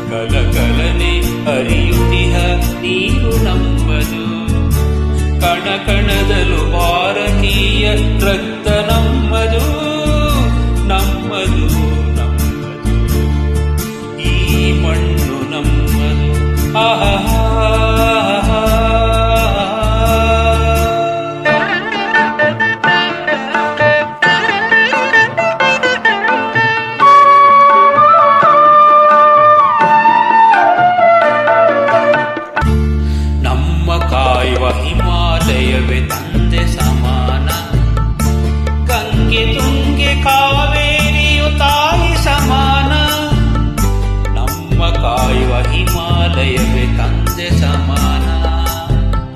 ಕಲಕಲನೆ ಹರಿಯುತ್ತಿಹ ನೀರು ನಮ್ಮದು, ಕಣ ಕಣದಲು ಭಾರತೀಯ ರಕ್ತ ನಮ್ಮದು, ನಮ್ಮದು ನಮ್ಮದು ಈ ಮಣ್ಣು ನಮ್ಮದು. ಆಹಾ ಹಿಮಾಲಯವೇ ತಂದೆ ಸಮಾನ, ಗಂಗೆ ತುಂಗೆ ಕಾವೇರಿಯು ತಾಯಿ ಸಮಾನ. ನಮ್ಮ ಕಾಯುವ ಹಿಮಾಲಯವೇ ತಂದೆ ಸಮಾನ,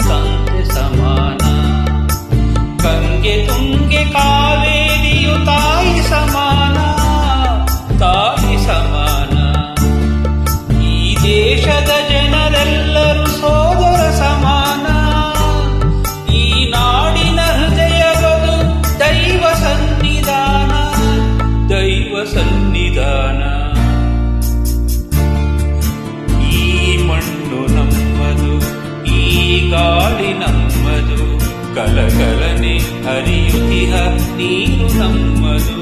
ತಂದೆ ಸಮಾನ. ಗಂಗೆ ತುಂಗೆ ಕಾವೇರಿಯು ತಾಯಿ ಸಮಾನ, ತಾಯಿ ಸಮಾನ. ಈ ದೇಶದ ಜನರೆಲ್ಲರೂ ಸೋದರ ಸಮಾನ. ಸನ್ನಿಧಾನ ಈ ಮಣ್ಣು ನಮ್ಮದು, ಈ ಗಾಳಿ ನಮ್ಮದು, ಕಲಕಲನೆ ಹರಿಯುತ್ತಿಹ ನೀರು ನಮ್ಮದು,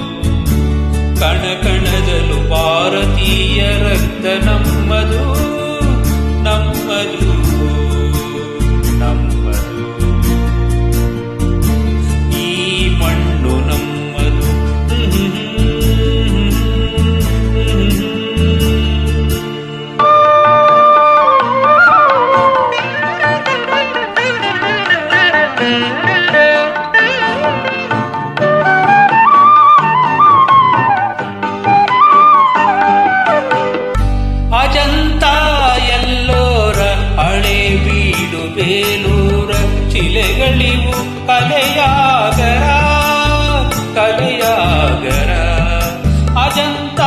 ಕಣ ಕಣದಲು ಭಾರತೀಯ ರಕ್ತ ನಮ್ಮದು, ನಮ್ಮದು ನಮ್ಮದು ಈ ಮಣ್ಣು ನಮ್ಮದು. ಅಜಂತ ಎಲ್ಲೋರ ಹಳೆ ಬೀಡು ಬೇಲೂರ ಶಿಲೆಗಳಿವು ಕಲೆಯಾಗರ, ಕಲೆಯಾಗರ. ಅಜಂತ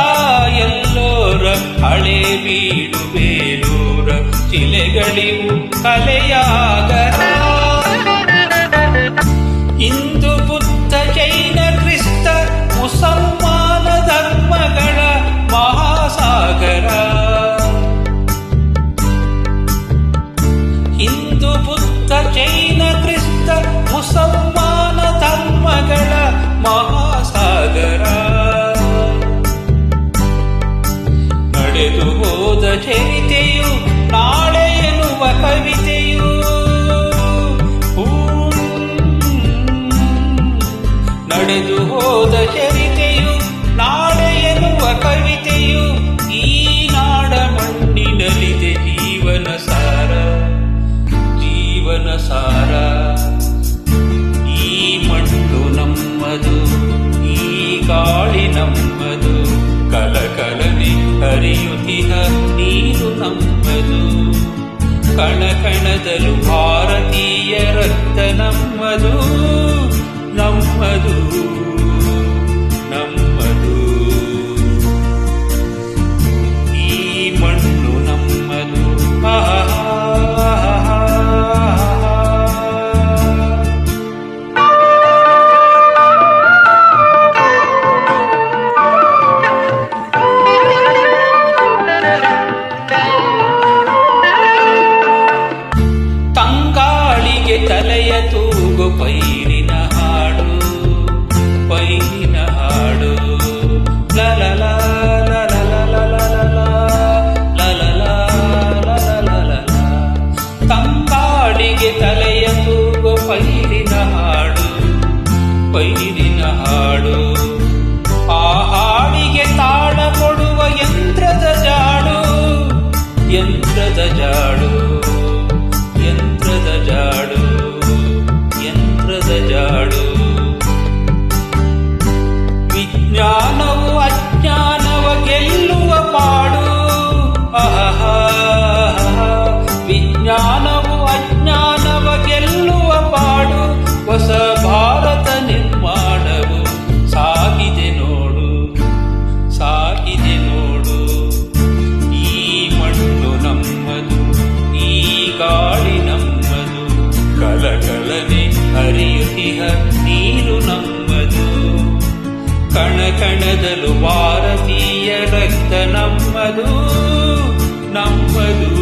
ಎಲ್ಲೋರ ಹಳೆ ಬೀಡು ಬೇಲೂರ ಶಿಲೆಗಳಿವು ಕಲೆಯಾಗರ. ಹಿಂದೂ ಬುದ್ಧ ಜೈನ ಕ್ರಿಸ್ತ ಮುಸಲ್ಮಾನ ಧರ್ಮಗಳ ಮಹಾಸಾಗರ. ಹಿಂದೂ ಬುದ್ಧ ಜೈನ ಕ್ರಿಸ್ತ ಮುಸಲ್ಮಾನ ಧರ್ಮಗಳ ಮಹಾಸಾಗರ. ನಡೆದು ಹೋದ ಚರಿತೆಯು ನಾಳೆ ಎನ್ನುವ ಕವಿತೆಯು, ನಡೆದು ಹೋದ ಚರಿತೆಯು ನಾಳೆ ಎನ್ನುವ ಕವಿತೆಯು, ಈ ನಾಡ ಮಣ್ಣಿನಲ್ಲಿದೆ ಜೀವನ ಸಾರ, ಜೀವನ ಸಾರ. ಈ ಮಣ್ಣು ನಮ್ಮದು, ಈ ಗಾಳಿ ನಮ್ಮದು, ಕಲಕಲನೆ ಹರಿಯುತ್ತಿಹ ನೀರು ನಮ್ಮದು, ಕಣ ಕಣದಲು ಭಾರತೀಯ ರಕ್ತ ನಮ್ಮದು, ನಮ್ಮದು ನಮ್ಮದು ಈ ಮಣ್ಣು ನಮ್ಮದು. ತಂಗಾಳಿಗೆ ತಲೆಯ ತೂಗು ಪೈರಿನ ಹಾಡು, ಪೈರಿನ ಹಾಡು. ಲಲಲ ತಂಗಾಳಿಗೆ ತಲೆಯ ತೂಗು ಪೈರಿನ ಹಾಡು, ಪೈರಿನ ಹಾಡು. ಆ ಹಾಡಿಗೆ ತಾಳ ಕೊಡುವ ಯಂತ್ರದ ಜಾಡು, ಯಂತ್ರದ ಜಾಡು, ಯಂತ್ರದ ಜಾಡು, ಯಂತ್ರದ ಜಾಡು. ವಿಜ್ಞಾನವು ಅಜ್ಞಾನವ ಗೆಲ್ಲುವ ಪಾಡು, ವಿಜ್ಞಾನವು ಅಜ್ಞಾನವ ಗೆಲ್ಲುವ ಪಾಡು. ಹೊಸ ಭಾರತ ನಿರ್ಮಾಣವು ಸಾಗಿದೆ ನೋಡು, ಸಾಗಿದೆ ನೋಡು. ಈ ಮಣ್ಣು ನಮ್ಮದು, ಈ ಗಾಳಿ ನಮ್ಮದು, ಕಲಕಲನೆ ಹರಿಯುತ್ತಿಹ ನೀರು ನಮ್ಮದು. ಕಣದಲು ಭಾರತೀಯ ರಕ್ತ ನಮ್ಮದು ನಮ್ಮದು